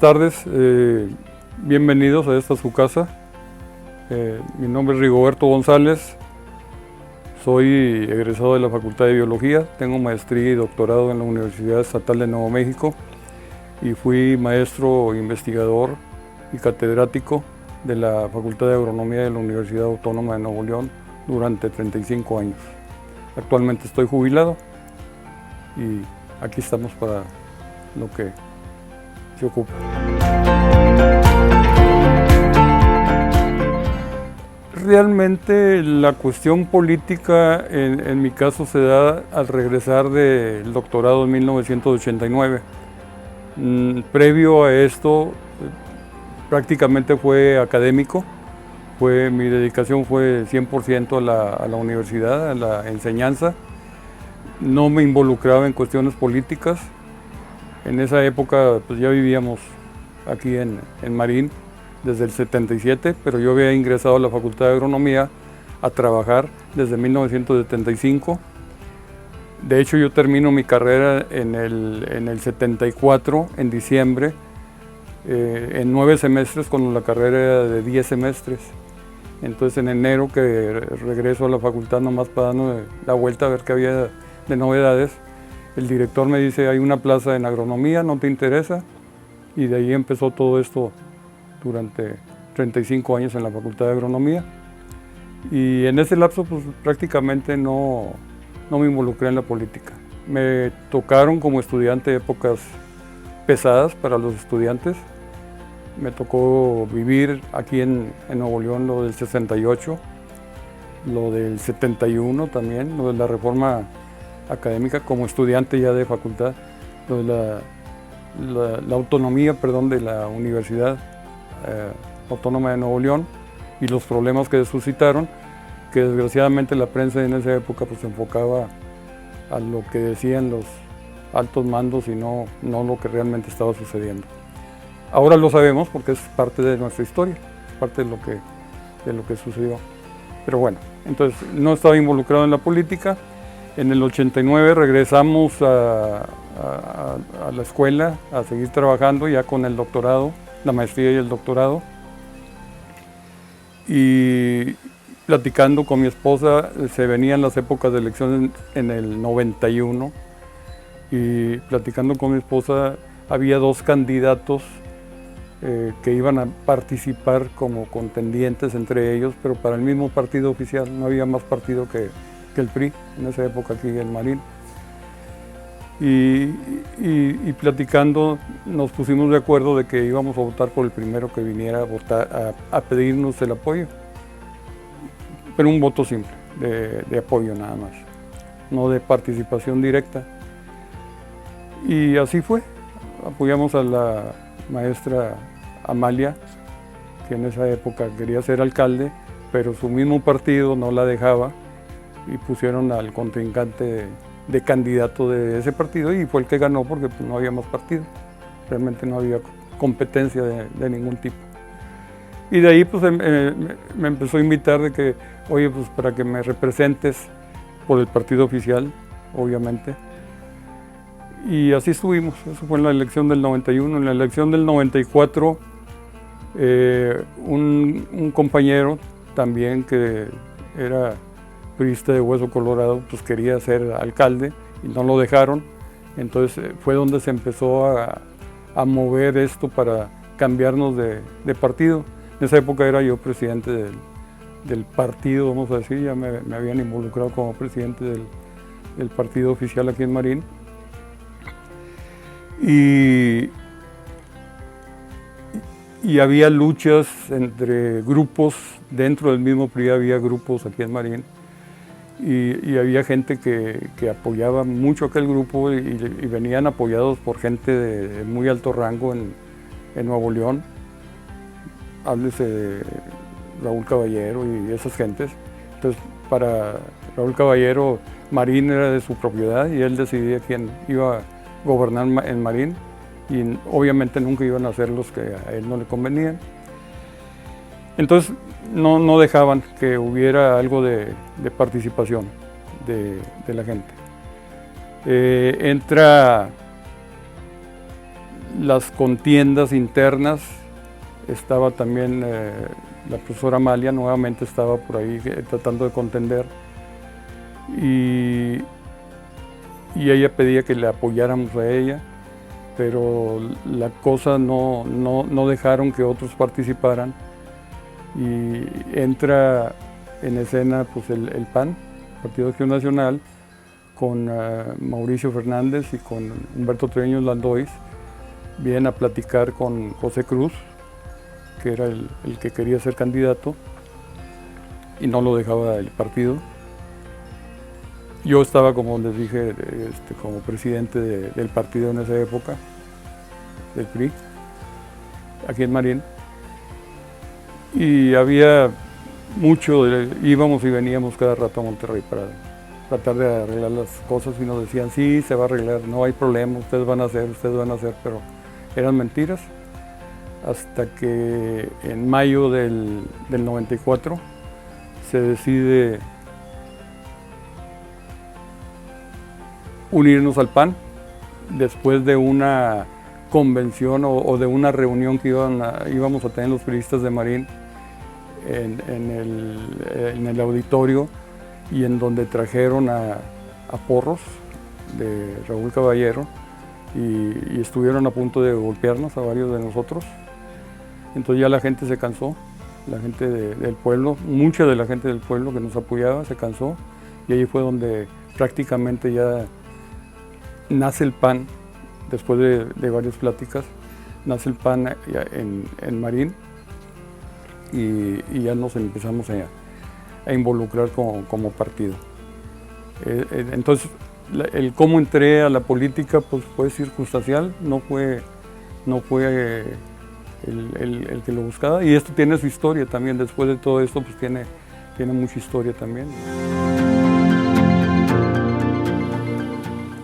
tardes, bienvenidos a esta su casa. Mi nombre es Rigoberto González, soy egresado de la Facultad de Biología, tengo maestría y doctorado en la Universidad Estatal de Nuevo México y fui maestro, investigador y catedrático de la Facultad de Agronomía de la Universidad Autónoma de Nuevo León durante 35 años. Actualmente estoy jubilado y aquí estamos para lo que se ocupa. Realmente la cuestión política en mi caso se da al regresar del doctorado en 1989. Previo a esto prácticamente fue académico, mi dedicación fue 100% a la universidad, a la enseñanza. No me involucraba en cuestiones políticas. En esa época pues ya vivíamos aquí en Marín desde el 77, pero yo había ingresado a la Facultad de Agronomía a trabajar desde 1975. De hecho, yo termino mi carrera en el 74, en diciembre, en 9 semestres, cuando la carrera era de 10 semestres. Entonces, en enero que regreso a la facultad nomás para darme la vuelta a ver qué había de novedades, el director me dice, hay una plaza en agronomía, ¿no te interesa? Y de ahí empezó todo esto durante 35 años en la Facultad de Agronomía. Y en ese lapso pues prácticamente no me involucré en la política. Me tocaron como estudiante épocas pesadas para los estudiantes. Me tocó vivir aquí en Nuevo León lo del 68, lo del 71 también, lo de la reforma académica como estudiante ya de facultad, lo de la autonomía, de la Universidad Autónoma de Nuevo León y los problemas que suscitaron, que desgraciadamente la prensa en esa época pues se enfocaba a lo que decían los altos mandos y no lo que realmente estaba sucediendo. Ahora lo sabemos porque es parte de nuestra historia, es parte de lo que sucedió. Pero bueno, entonces no estaba involucrado en la política. En el 89 regresamos a la escuela a seguir trabajando ya con el doctorado, la maestría y el doctorado. Y platicando con mi esposa, se venían las épocas de elecciones en el 91 y platicando con mi esposa había 2 candidatos que iban a participar como contendientes entre ellos, pero para el mismo partido oficial, no había más partido que el PRI en esa época aquí en Marín. Y platicando nos pusimos de acuerdo de que íbamos a votar por el primero que viniera a votar, a pedirnos el apoyo. Pero un voto simple, de apoyo nada más, no de participación directa. Y así fue, apoyamos a la maestra Amalia, que en esa época quería ser alcalde, pero su mismo partido no la dejaba y pusieron al contrincante de candidato de ese partido y fue el que ganó porque pues, no había más partido, realmente no había competencia de ningún tipo. Y de ahí pues me empezó a invitar de que, oye, pues para que me representes por el partido oficial, obviamente. Y así estuvimos, eso fue en la elección del 91. En la elección del 94, un compañero también que era priista de hueso colorado, pues quería ser alcalde y no lo dejaron. Entonces fue donde se empezó a mover esto para cambiarnos de partido. En esa época era yo presidente del partido, vamos a decir, ya me habían involucrado como presidente del partido oficial aquí en Marín. Y había luchas entre grupos, dentro del mismo PRI había grupos aquí en Marín, y había gente que apoyaba mucho aquel grupo y venían apoyados por gente de muy alto rango en Nuevo León. Háblese de Raúl Caballero y esas gentes. Entonces, para Raúl Caballero, Marín era de su propiedad y él decidía quién iba a gobernar en Marín y obviamente nunca iban a hacer los que a él no le convenían. Entonces, no dejaban que hubiera algo de participación de la gente. Entra las contiendas internas. Estaba también la profesora Amalia, nuevamente estaba por ahí tratando de contender, y ella pedía que le apoyáramos a ella, pero la cosa no dejaron que otros participaran, y entra en escena pues el PAN, Partido de Acción Nacional, con Mauricio Fernández y con Humberto Treviño Landois. Vienen a platicar con José Cruz, que era el que quería ser candidato, y no lo dejaba el partido. Yo estaba, como les dije, como presidente del partido en esa época, del PRI, aquí en Marín. Y había mucho, íbamos y veníamos cada rato a Monterrey para tratar de arreglar las cosas, y nos decían, sí, se va a arreglar, no hay problema, ustedes van a hacer, pero eran mentiras. Hasta que en mayo del 94 se decide unirnos al PAN, después de una convención o de una reunión que íbamos a tener los periodistas de Marín en el auditorio, y en donde trajeron a Porros, de Raúl Caballero, y estuvieron a punto de golpearnos a varios de nosotros. Entonces ya la gente se cansó, la gente del pueblo, mucha de la gente del pueblo que nos apoyaba se cansó, y ahí fue donde prácticamente ya nace el PAN. Después de varias pláticas, nace el PAN en Marín, y ya nos empezamos a involucrar como partido. Entonces, el cómo entré a la política pues fue circunstancial, no fue el que lo buscaba, y esto tiene su historia también. Después de todo esto pues tiene mucha historia también.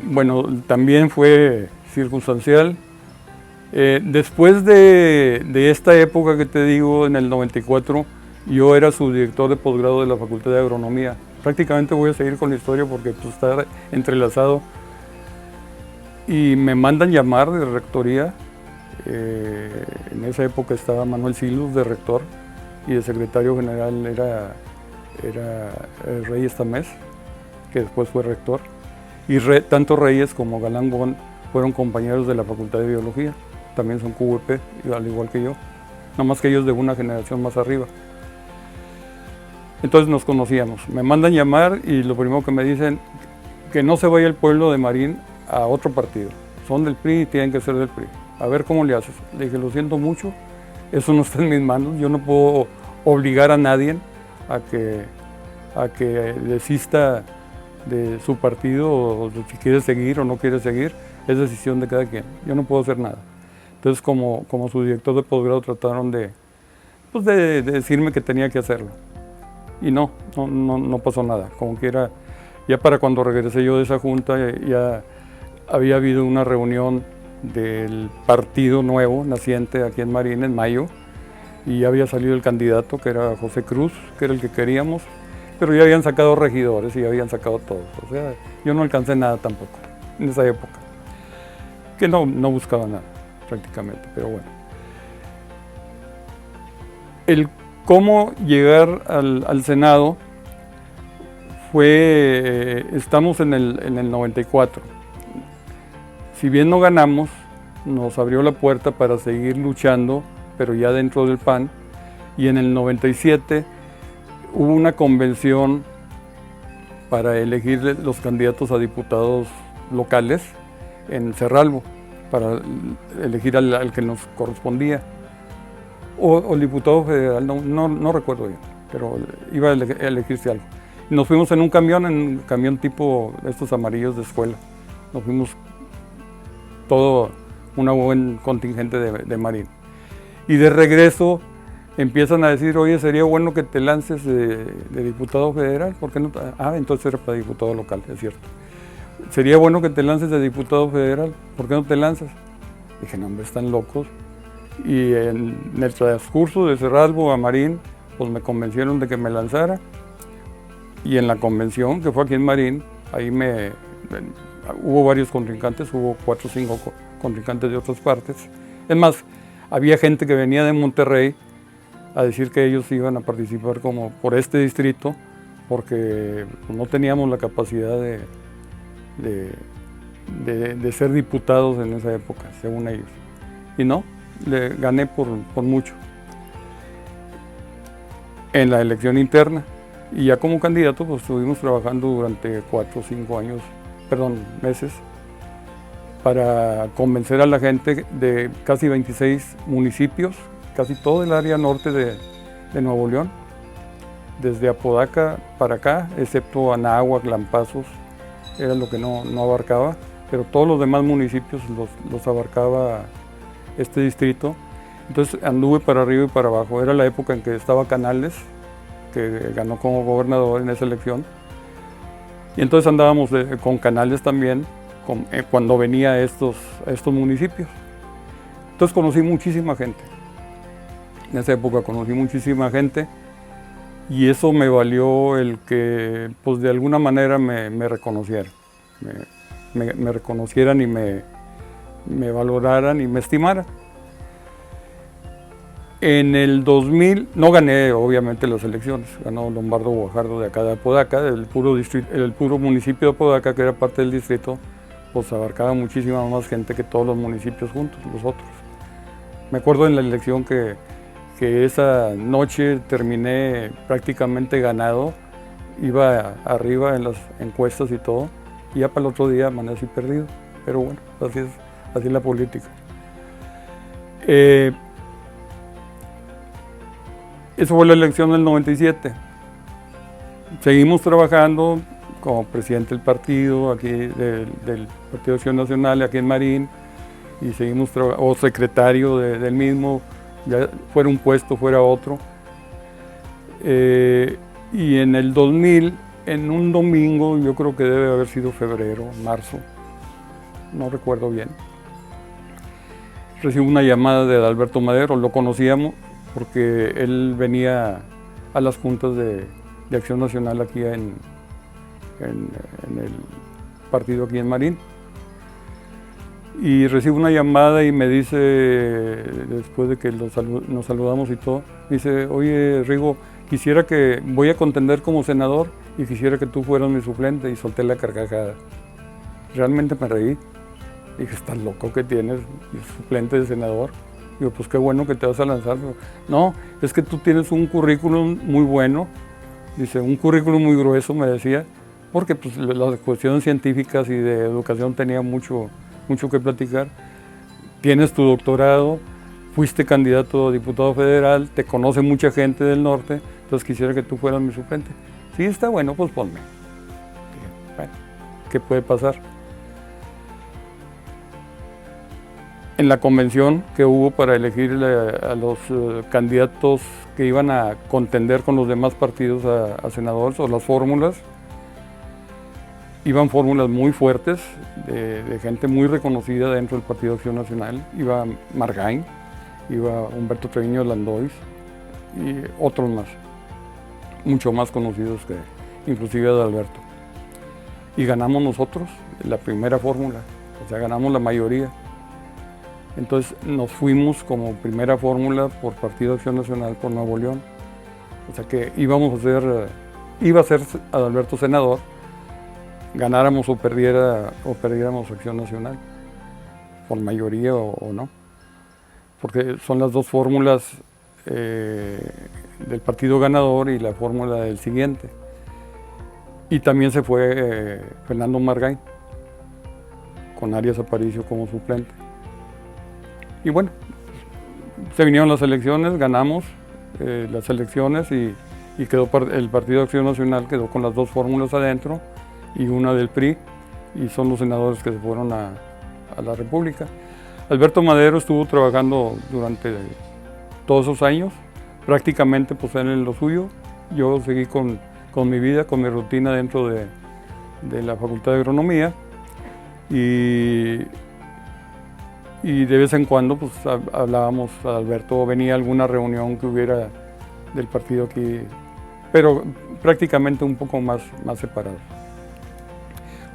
Bueno, también fue circunstancial. Después de esta época que te digo, en el 94, yo era subdirector de posgrado de la Facultad de Agronomía. Prácticamente voy a seguir con la historia porque pues, está entrelazado. Y me mandan llamar de rectoría. En esa época estaba Manuel Silus de rector, y de secretario general era Reyes Tamés, que después fue rector. Y tanto Reyes como Galán Bon fueron compañeros de la Facultad de Biología. También son QVP, al igual que yo, no más que ellos de una generación más arriba. Entonces nos conocíamos. Me mandan llamar, y lo primero que me dicen, que no se vaya el pueblo de Marín a otro partido. Son del PRI y tienen que ser del PRI. A ver cómo le haces. Le dije, lo siento mucho, eso no está en mis manos. Yo no puedo obligar a nadie a que desista de su partido, o si quiere seguir o no quiere seguir. Es decisión de cada quien. Yo no puedo hacer nada. Entonces, como su director de posgrado, trataron de decirme que tenía que hacerlo. Y no pasó nada. Como quiera, ya para cuando regresé yo de esa junta, ya había habido una reunión del partido nuevo, naciente aquí en Marín, en mayo, y ya había salido el candidato, que era José Cruz, que era el que queríamos, pero ya habían sacado regidores y ya habían sacado todos. O sea, yo no alcancé nada tampoco en esa época, que no buscaba nada prácticamente, pero bueno. El cómo llegar al Senado fue, estamos en el 94. Si bien no ganamos, nos abrió la puerta para seguir luchando, pero ya dentro del PAN, y en el 97 hubo una convención para elegir los candidatos a diputados locales en Cerralbo, para elegir al que nos correspondía, o el diputado federal, no recuerdo bien, pero iba a elegirse algo. Y nos fuimos en un camión tipo estos amarillos de escuela. Nos fuimos todo una buen contingente de Marín. Y de regreso empiezan a decir, oye, sería bueno que te lances de diputado federal, ¿por qué no? Entonces era para diputado local, es cierto. Sería bueno que te lances de diputado federal, ¿por qué no te lanzas? Dije, no, hombre, están locos. Y en el transcurso de Cerralbo a Marín, pues me convencieron de que me lanzara. Y en la convención, que fue aquí en Marín, ahí hubo varios contrincantes, hubo 4 o 5 contrincantes de otras partes. Es más, había gente que venía de Monterrey a decir que ellos iban a participar como por este distrito, porque no teníamos la capacidad de ser diputados en esa época, según ellos. Y no, le gané por mucho en la elección interna. Y ya como candidato, pues estuvimos trabajando durante 4 o 5 meses, para convencer a la gente de casi 26 municipios, casi todo el área norte de Nuevo León, desde Apodaca para acá, excepto Anáhuac, Lampazos, era lo que no abarcaba, pero todos los demás municipios los abarcaba este distrito. Entonces anduve para arriba y para abajo. Era la época en que estaba Canales, que ganó como gobernador en esa elección, y entonces andábamos con Canales también cuando venía a estos municipios. Entonces conocí muchísima gente. En esa época conocí muchísima gente, y eso me valió el que, pues de alguna manera me reconocieran, me reconocieran y me valoraran y me estimaran. En el 2000 no gané obviamente las elecciones, ganó Lombardo Guajardo de acá de Apodaca, el puro municipio de Apodaca, que era parte del distrito, pues abarcaba muchísima más gente que todos los municipios juntos, los otros. Me acuerdo en la elección que esa noche terminé prácticamente ganado, iba arriba en las encuestas y todo, y ya para el otro día amanecí perdido, pero bueno, así es la política. Eso fue la elección del 97. Seguimos trabajando como presidente del partido, aquí del Partido Acción Nacional, aquí en Marín, y seguimos o secretario del mismo, ya fuera un puesto, fuera otro. Y en el 2000, en un domingo, yo creo que debe haber sido febrero, marzo, no recuerdo bien, recibo una llamada de Adalberto Madero. Lo conocíamos porque él venía a las juntas de Acción Nacional aquí en el partido aquí en Marín. Y recibo una llamada y me dice, después de que nos saludamos y todo, me dice: oye, Rigo, voy a contender como senador y quisiera que tú fueras mi suplente. Y solté la carcajada. Realmente me reí. Dije: ¿estás loco que tienes, suplente de senador? Digo: pues qué bueno que te vas a lanzar. No, es que tú tienes un currículum muy bueno. Dice: un currículum muy grueso, me decía, porque pues las cuestiones científicas y de educación tenía mucho que platicar. Tienes tu doctorado, fuiste candidato a diputado federal, te conoce mucha gente del norte, entonces quisiera que tú fueras mi suplente. Sí, está bueno, pues ponme. Dije: bueno, ¿qué puede pasar? En la convención que hubo para elegir a los candidatos que iban a contender con los demás partidos a senadores, o las fórmulas, iban fórmulas muy fuertes, de gente muy reconocida dentro del Partido Acción Nacional. Iba Margain, iba Humberto Treviño Landois y otros más, mucho más conocidos que inclusive Adalberto. Y ganamos nosotros la primera fórmula, o sea, ganamos la mayoría. Entonces nos fuimos como primera fórmula por Partido Acción Nacional por Nuevo León. O sea que iba a ser Adalberto senador, ganáramos o perdiéramos Acción Nacional, por mayoría o no. Porque son las dos fórmulas del partido ganador y la fórmula del siguiente. Y también se fue Fernando Margain, con Arias Aparicio como suplente. Y bueno, se vinieron las elecciones, ganamos las elecciones y quedó el Partido Acción Nacional quedó con las dos fórmulas adentro y una del PRI, y son los senadores que se fueron a la República. Alberto Madero estuvo trabajando durante todos esos años, prácticamente pues en lo suyo. Yo seguí con mi vida, con mi rutina dentro de la Facultad de Agronomía, y de vez en cuando pues hablábamos a Alberto, venía a alguna reunión que hubiera del partido aquí, pero prácticamente un poco más separado.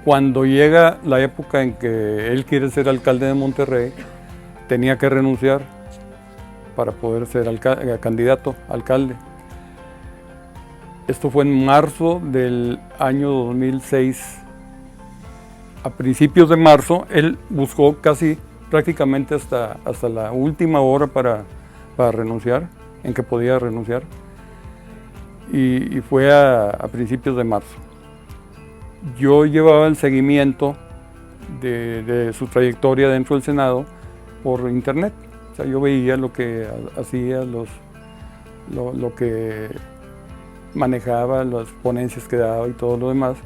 cuando llega la época en que él quiere ser alcalde de Monterrey, tenía que renunciar para poder ser candidato a alcalde. Esto fue en marzo del año 2006. A principios de marzo, él buscó prácticamente hasta la última hora para renunciar, en que podía renunciar, y fue a principios de marzo. Yo llevaba el seguimiento de su trayectoria dentro del Senado por internet. O sea, yo veía lo que hacía, lo que manejaba, las ponencias que daba y todo lo demás.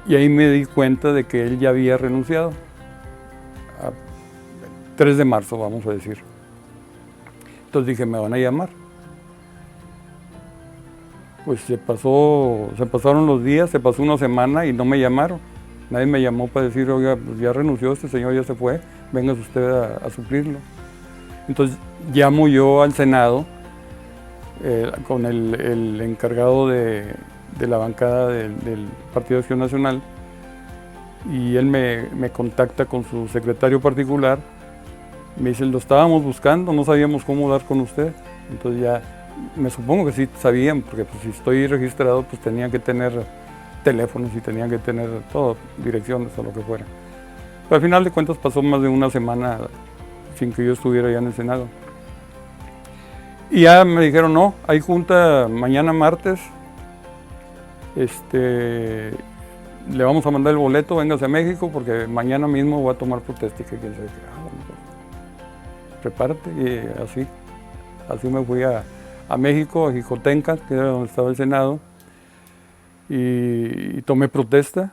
Y ahí me di cuenta de que él ya había renunciado. A 3 de marzo, vamos a decir. Entonces dije, me van a llamar. Pues se pasaron los días, se pasó una semana y no me llamaron. Nadie me llamó para decir, oiga, pues ya renunció, este señor ya se fue, véngase usted a suplirlo. Entonces llamo yo al Senado con el encargado de la bancada del Partido de Acción Nacional, y él me contacta con su secretario particular. Me dice, lo estábamos buscando, no sabíamos cómo dar con usted. Entonces ya, me supongo que sí sabían, porque pues, si estoy registrado, pues tenía que tener teléfonos y tenía que tener todo, direcciones o lo que fuera. Pero al final de cuentas pasó más de una semana sin que yo estuviera ya en el Senado. Y ya me dijeron, no, hay junta mañana martes, le vamos a mandar el boleto, véngase a México, porque mañana mismo voy a tomar protesta. Y que quién sabe qué, bueno, pues, prepárate. Y así me fui a México, a Jicotenca, que era donde estaba el Senado, y tomé protesta.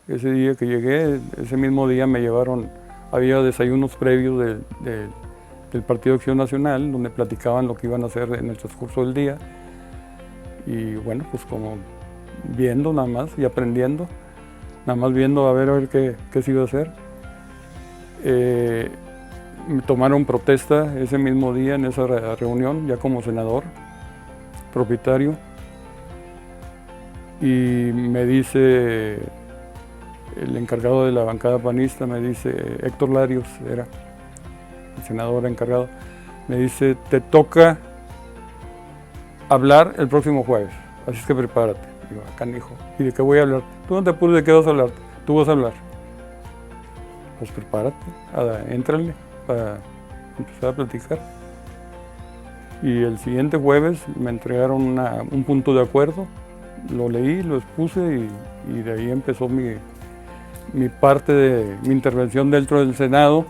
Ese día que llegué, ese mismo día me llevaron, había desayunos previos del Partido de Acción Nacional, donde platicaban lo que iban a hacer en el transcurso del día. Y bueno, pues como viendo nada más y aprendiendo, nada más viendo a ver qué se iba a hacer. Me tomaron protesta ese mismo día en esa reunión, ya como senador propietario, y me dice el encargado de la bancada panista, me dice, Héctor Larios era el senador encargado, me dice, te toca hablar el próximo jueves, así es que prepárate. Digo, canijo, ¿y de qué voy a hablar? Tú no te apures, ¿de qué vas a hablar? Tú vas a hablar. Pues prepárate, éntrale para empezar a platicar. Y el siguiente jueves me entregaron un punto de acuerdo, lo leí, lo expuse y de ahí empezó mi parte de mi intervención dentro del Senado,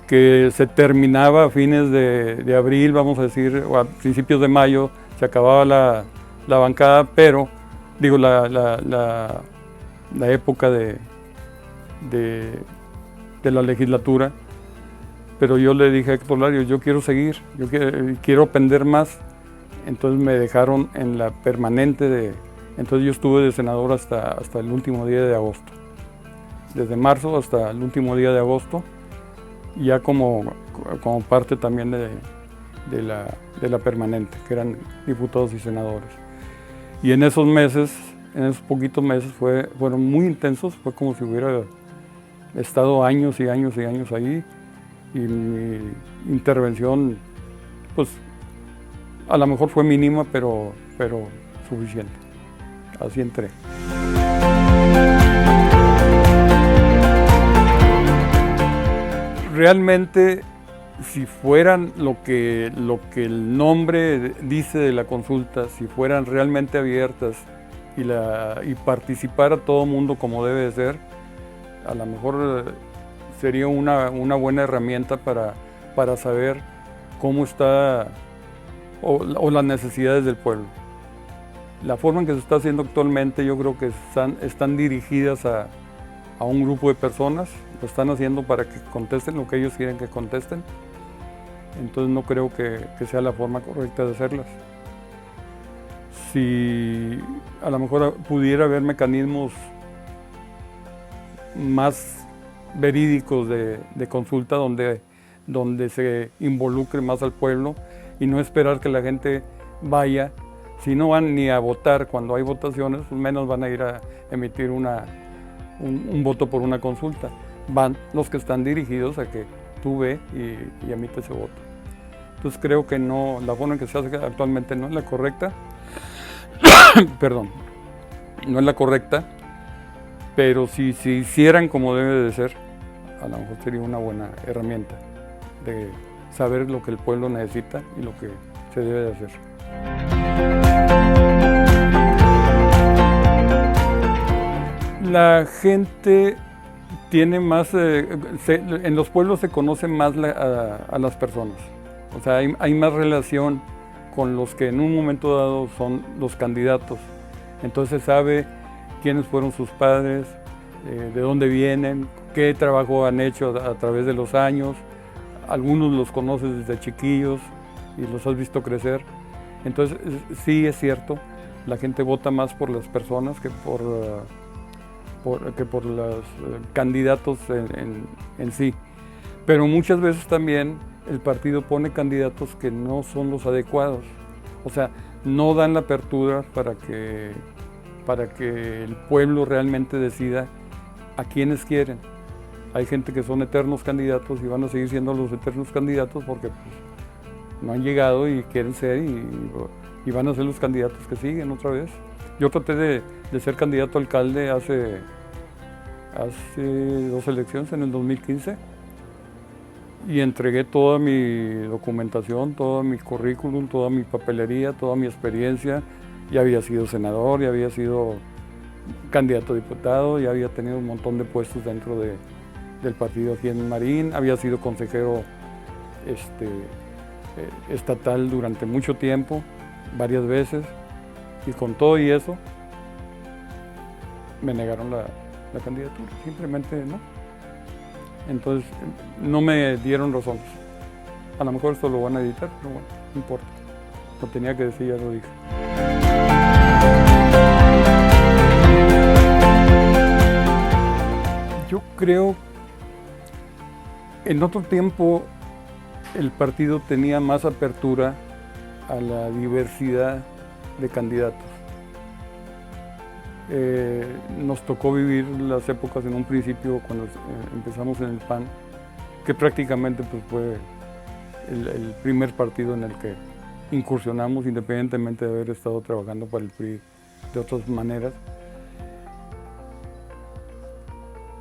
que se terminaba a fines de abril, vamos a decir, o a principios de mayo, se acababa la bancada, pero, digo, la época de la legislatura, pero yo le dije a Héctor Larios, yo quiero seguir, quiero aprender más. Entonces me dejaron en la permanente entonces yo estuve de senador hasta el último día de agosto. Desde marzo hasta el último día de agosto, ya como parte también de la permanente, que eran diputados y senadores. Y en esos meses, en esos poquitos meses, fueron muy intensos, fue como si hubiera estado años y años y años ahí, y mi intervención, pues, a lo mejor fue mínima, pero suficiente. Así entré. Realmente, si fueran lo que el nombre dice de la consulta, si fueran realmente abiertas y participara todo el mundo como debe de ser, a lo mejor sería una buena herramienta para saber cómo está o las necesidades del pueblo. La forma en que se está haciendo actualmente, yo creo que están dirigidas a un grupo de personas, lo están haciendo para que contesten lo que ellos quieren que contesten. Entonces no creo que sea la forma correcta de hacerlas. Si a lo mejor pudiera haber mecanismos más verídicos de consulta donde se involucre más al pueblo y no esperar que la gente vaya. Si no van ni a votar cuando hay votaciones, pues menos van a ir a emitir una un voto por una consulta. Van los que están dirigidos a que tú ve y emite ese voto. Entonces creo que no, la forma en que se hace actualmente no es la correcta. Perdón, no es la correcta, pero si se hicieran como debe de ser, a lo mejor sería una buena herramienta de saber lo que el pueblo necesita y lo que se debe de hacer. La gente tiene más, en los pueblos se conoce más a las personas, o sea, hay más relación con los que en un momento dado son los candidatos, entonces se sabe quiénes fueron sus padres, de dónde vienen, qué trabajo han hecho a través de los años, algunos los conoces desde chiquillos y los has visto crecer, entonces sí es cierto, la gente vota más por las personas que por los candidatos en sí. Pero muchas veces también el partido pone candidatos que no son los adecuados. O sea, no dan la apertura para que el pueblo realmente decida a quienes quieren. Hay gente que son eternos candidatos y van a seguir siendo los eternos candidatos porque pues, no han llegado y quieren ser y van a ser los candidatos que siguen otra vez. Yo traté de ser candidato a alcalde hace 2 elecciones, en el 2015, y entregué toda mi documentación, todo mi currículum, toda mi papelería, toda mi experiencia. Ya había sido senador, ya había sido candidato a diputado, ya había tenido un montón de puestos dentro del partido aquí en Marín, había sido consejero estatal durante mucho tiempo, varias veces, y con todo y eso me negaron la candidatura, simplemente no. Entonces no me dieron razones. A lo mejor esto lo van a editar, pero bueno, no importa. Lo tenía que decir, ya lo dije. Yo creo, en otro tiempo el partido tenía más apertura a la diversidad de candidatos. Nos tocó vivir las épocas en un principio cuando empezamos en el PAN, que prácticamente pues, fue el primer partido en el que incursionamos, independientemente de haber estado trabajando para el PRI de otras maneras.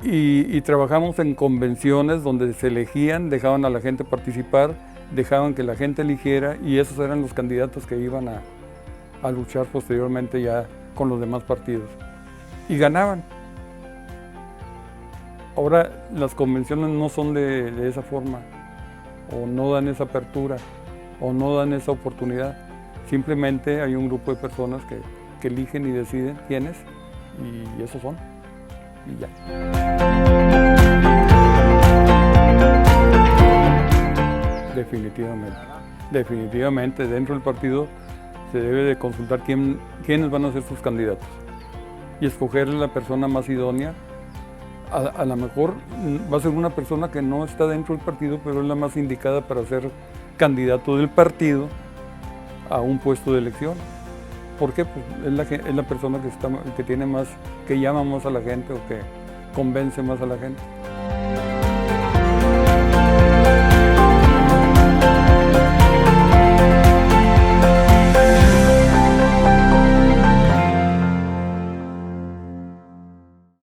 Y trabajamos en convenciones donde se elegían, dejaban a la gente participar, dejaban que la gente eligiera y esos eran los candidatos que iban a luchar posteriormente ya con los demás partidos. Y ganaban. Ahora las convenciones no son de esa forma, o no dan esa apertura, o no dan esa oportunidad. Simplemente hay un grupo de personas que eligen y deciden quiénes, y esos son, y ya. Definitivamente dentro del partido se debe de consultar quiénes van a ser sus candidatos y escoger la persona más idónea. A lo mejor va a ser una persona que no está dentro del partido, pero es la más indicada para ser candidato del partido a un puesto de elección. ¿Por qué? Pues es la persona que tiene más, que llama más a la gente o que convence más a la gente.